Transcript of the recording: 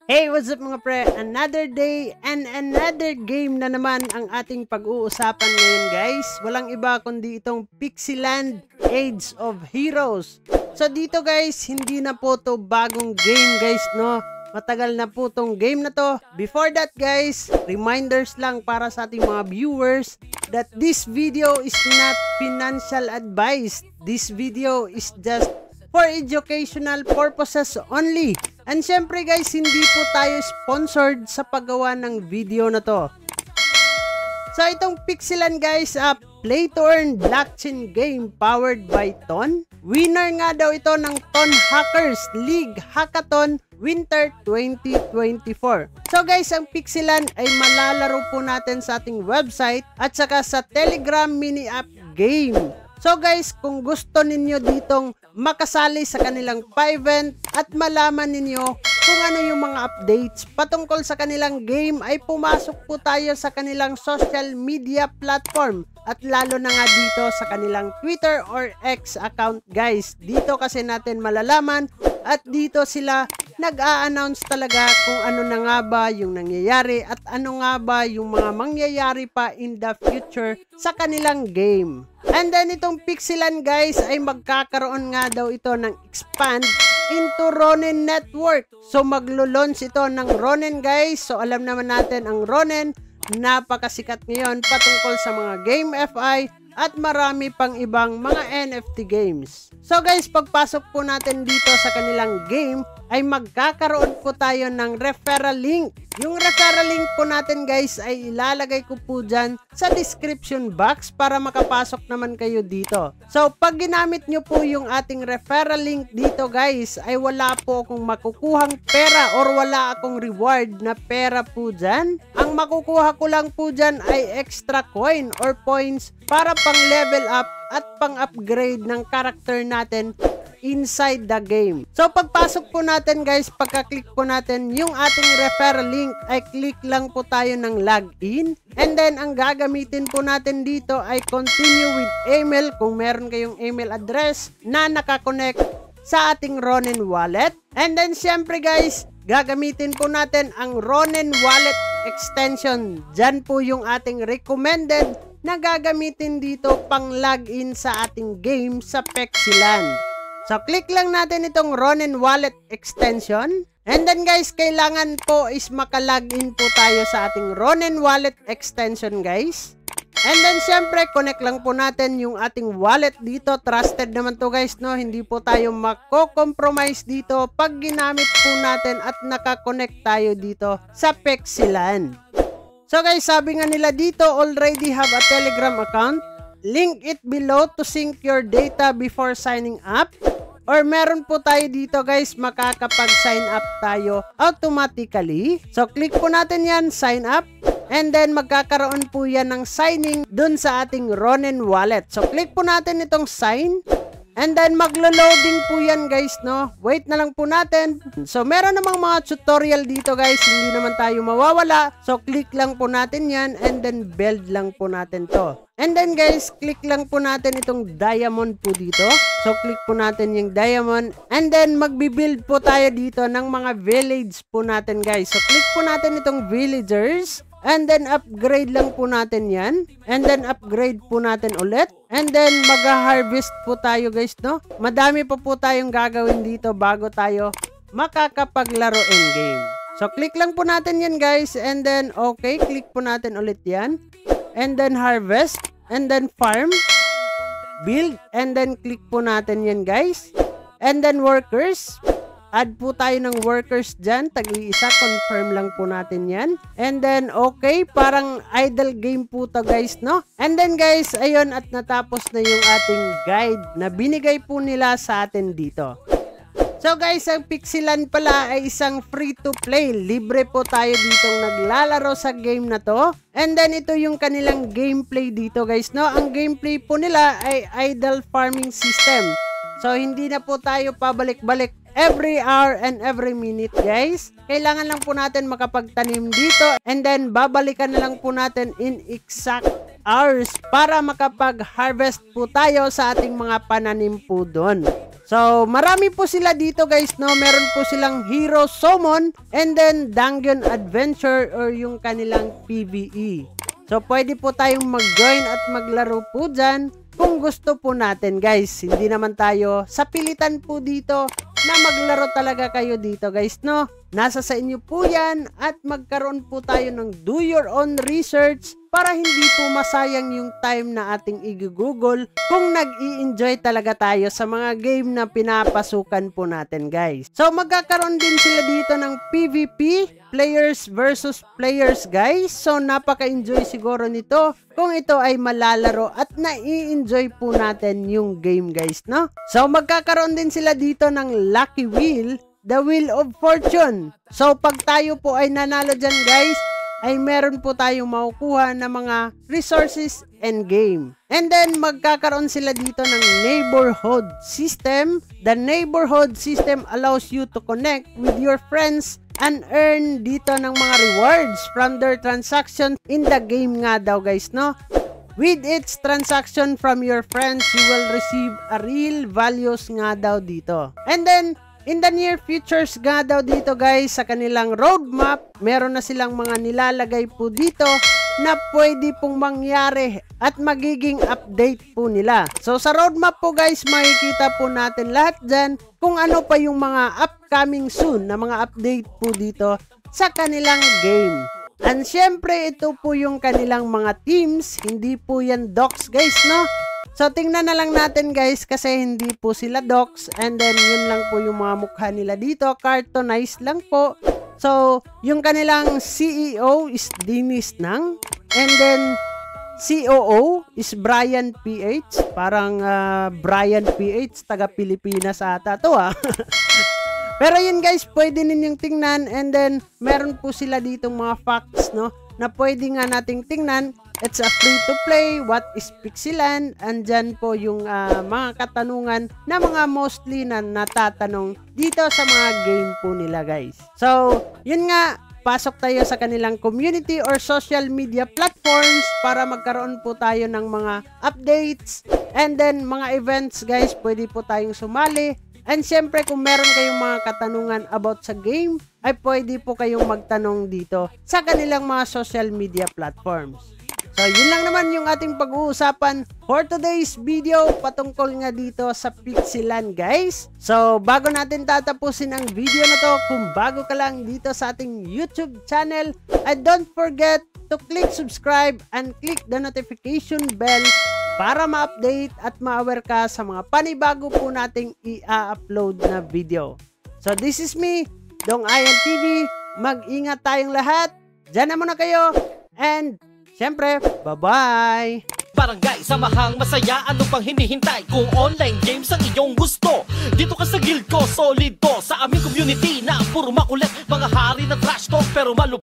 Hey, what's up mga pre? Another day and another game na naman ang ating pag-uusapan ngayon guys. Walang iba kundi itong Pixieland Age of Heroes. So dito guys, hindi na po to bagong game guys, no? Matagal na po tong game na to. Before that guys, reminders lang para sa ating mga viewers that this video is not financial advice. This video is just for educational purposes only. And syempre guys, hindi po tayo sponsored sa paggawa ng video na to. So itong Pixieland guys, play to earn blockchain game powered by Ton. Winner nga daw ito ng Ton Hackers League Hackathon Winter 2024. So guys, ang Pixieland ay malalaro po natin sa ating website at saka sa Telegram mini app game. So guys, kung gusto ninyo ditong makasali sa kanilang pa-event at malaman ninyo kung ano yung mga updates patungkol sa kanilang game, ay pumasok po tayo sa kanilang social media platform at lalo na nga dito sa kanilang Twitter or X account guys. Dito kasi natin malalaman at dito sila nag-a-announce talaga kung ano na nga ba yung nangyayari at ano nga ba yung mga mangyayari pa in the future sa kanilang game. And then itong Pixieland guys ay magkakaroon nga daw ito ng expand into Ronin Network. So maglo-launch ito ng Ronin guys. So alam naman natin ang Ronin, napakasikat ngayon patungkol sa mga game FI at marami pang ibang mga NFT games. So guys, pagpasok po natin dito sa kanilang game ay magkakaroon po tayo ng referral link. Yung referral link po natin guys ay ilalagay ko po dyan sa description box para makapasok naman kayo dito. So pag ginamit nyo po yung ating referral link dito guys, ay wala po akong makukuhang pera or wala akong reward na pera po dyan. Ang makukuha ko lang po dyan ay extra coin or points para pang level up at pang upgrade ng character natin inside the game. So pagpasok po natin guys, pagka-click po natin yung ating referral link, ay click lang po tayo ng login. And then ang gagamitin po natin dito ay continue with email kung meron kayong email address na nakakonect sa ating Ronin wallet. And then syempre guys, gagamitin po natin ang Ronin wallet extension. Dyan po yung ating recommended na gagamitin dito pang login sa ating game sa Pixieland. So, click lang natin itong Ronin Wallet Extension. And then guys, kailangan po is makalogin po tayo sa ating Ronin Wallet Extension guys. And then syempre, connect lang po natin yung ating wallet dito. Trusted naman to guys, no? Hindi po tayo mako-compromise dito pag ginamit po natin at nakakonect tayo dito sa Pixieland. So guys, sabi nga nila dito, already have a Telegram account. Link it below to sync your data before signing up. Or meron po tayo dito guys, makakapag-sign up tayo automatically. So click po natin yan, sign up. And then magkakaroon po yan ng signing dun sa ating Ronin wallet. So click po natin itong sign. And then maglo-loading po yan guys, no? Wait na lang po natin. So meron namang mga tutorial dito guys, hindi naman tayo mawawala. So click lang po natin yan and then build lang po natin to. And then guys, click lang po natin itong diamond po dito. So click po natin yung diamond. And then magbibuild po tayo dito ng mga village po natin guys. So click po natin itong villagers. And then upgrade lang po natin yan. And then upgrade po natin ulit. And then mag-harvest po tayo guys, no? Madami pa po tayong gagawin dito bago tayo makakapaglaro in game. So click lang po natin yan guys. And then okay, click po natin ulit yan. And then harvest. And then farm. Build. And then click po natin yan guys. And then workers. Add po tayo ng workers dyan. Tag-iisa. Confirm lang po natin yan. And then, okay. Parang idle game po to guys, no? And then guys, ayun at natapos na yung ating guide na binigay po nila sa atin dito. So guys, ang Pixieland pala ay isang free-to-play. Libre po tayo ditong naglalaro sa game na to. And then ito yung kanilang gameplay dito guys, no? Ang gameplay po nila ay idle farming system. So hindi na po tayo pabalik-balik every hour and every minute guys. Kailangan lang po natin makapagtanim dito. And then babalikan na lang po natin in exact hours para makapag-harvest po tayo sa ating mga pananim po doon. So, marami po sila dito guys, no? Meron po silang Hero Summon and then Dungeon Adventure or yung kanilang PvE. So, pwede po tayong mag-join at maglaro po dyan kung gusto po natin guys. Hindi naman tayo sa pilitan po dito na maglaro talaga kayo dito guys, no? Nasa sa inyo po yan at magkaroon po tayo ng do your own research para hindi po masayang yung time na ating i-google kung nag-i-enjoy talaga tayo sa mga game na pinapasukan po natin guys. So magkakaroon din sila dito ng PvP, players versus players guys. So napaka-enjoy siguro nito kung ito ay malalaro at nai-enjoy po natin yung game guys, no? So magkakaroon din sila dito ng Lucky Wheel, the Wheel of Fortune. So pag tayo po ay nanalo dyan guys, ay meron po tayong makukuha na mga resources and game. And then magkakaroon sila dito ng neighborhood system. The neighborhood system allows you to connect with your friends and earn dito ng mga rewards from their transactions in the game nga daw guys, no? With its transaction from your friends, you will receive a real values nga daw dito. And then in the near futures nga daw dito guys, sa kanilang roadmap, meron na silang mga nilalagay po dito na pwede pong mangyari at magiging update po nila. So sa roadmap po guys, makikita po natin lahat dyan kung ano pa yung mga upcoming soon na mga update po dito sa kanilang game. And syempre ito po yung kanilang mga teams, hindi po yan docs guys, no? So, tingnan na lang natin guys kasi hindi po sila docs and then yun lang po yung mga mukha nila dito. Cartoonized lang po. So, yung kanilang CEO is Dennis Nang and then COO is Brian PH. Parang Brian PH, taga Pilipinas ata to ah. Pero yun guys, pwede ninyong tingnan and then meron po sila ditong mga facts, no, na pwede nga nating tingnan. It's a free-to-play. What is Pixieland? Andyan po yung mga katanungan na mga mostly na natatanong dito sa mga game po nila guys. So, yun nga, pasok tayo sa kanilang community or social media platforms para magkaroon po tayo ng mga updates and then mga events guys, pwede po tayong sumali. And syempre kung meron kayong mga katanungan about sa game, ay pwede po kayong magtanong dito sa kanilang mga social media platforms. So, yun lang naman yung ating pag-uusapan for today's video patungkol nga dito sa Pixieland guys. So, bago natin tatapusin ang video na to, kung bago ka lang dito sa ating YouTube channel, don't forget to click subscribe and click the notification bell para ma-update at ma-aware ka sa mga panibago po nating i-upload na video. So, this is me, Dong Ayan TV. Mag-ingat tayong lahat. Diyan na muna kayo and siyempre, bye-bye! Barangay, samahang masaya, ano pang hinihintay? Kung online games ang iyong gusto, dito ka sa guild ko, solid to. Sa aming community na puro makulit, mga hari na trash talk pero malupit.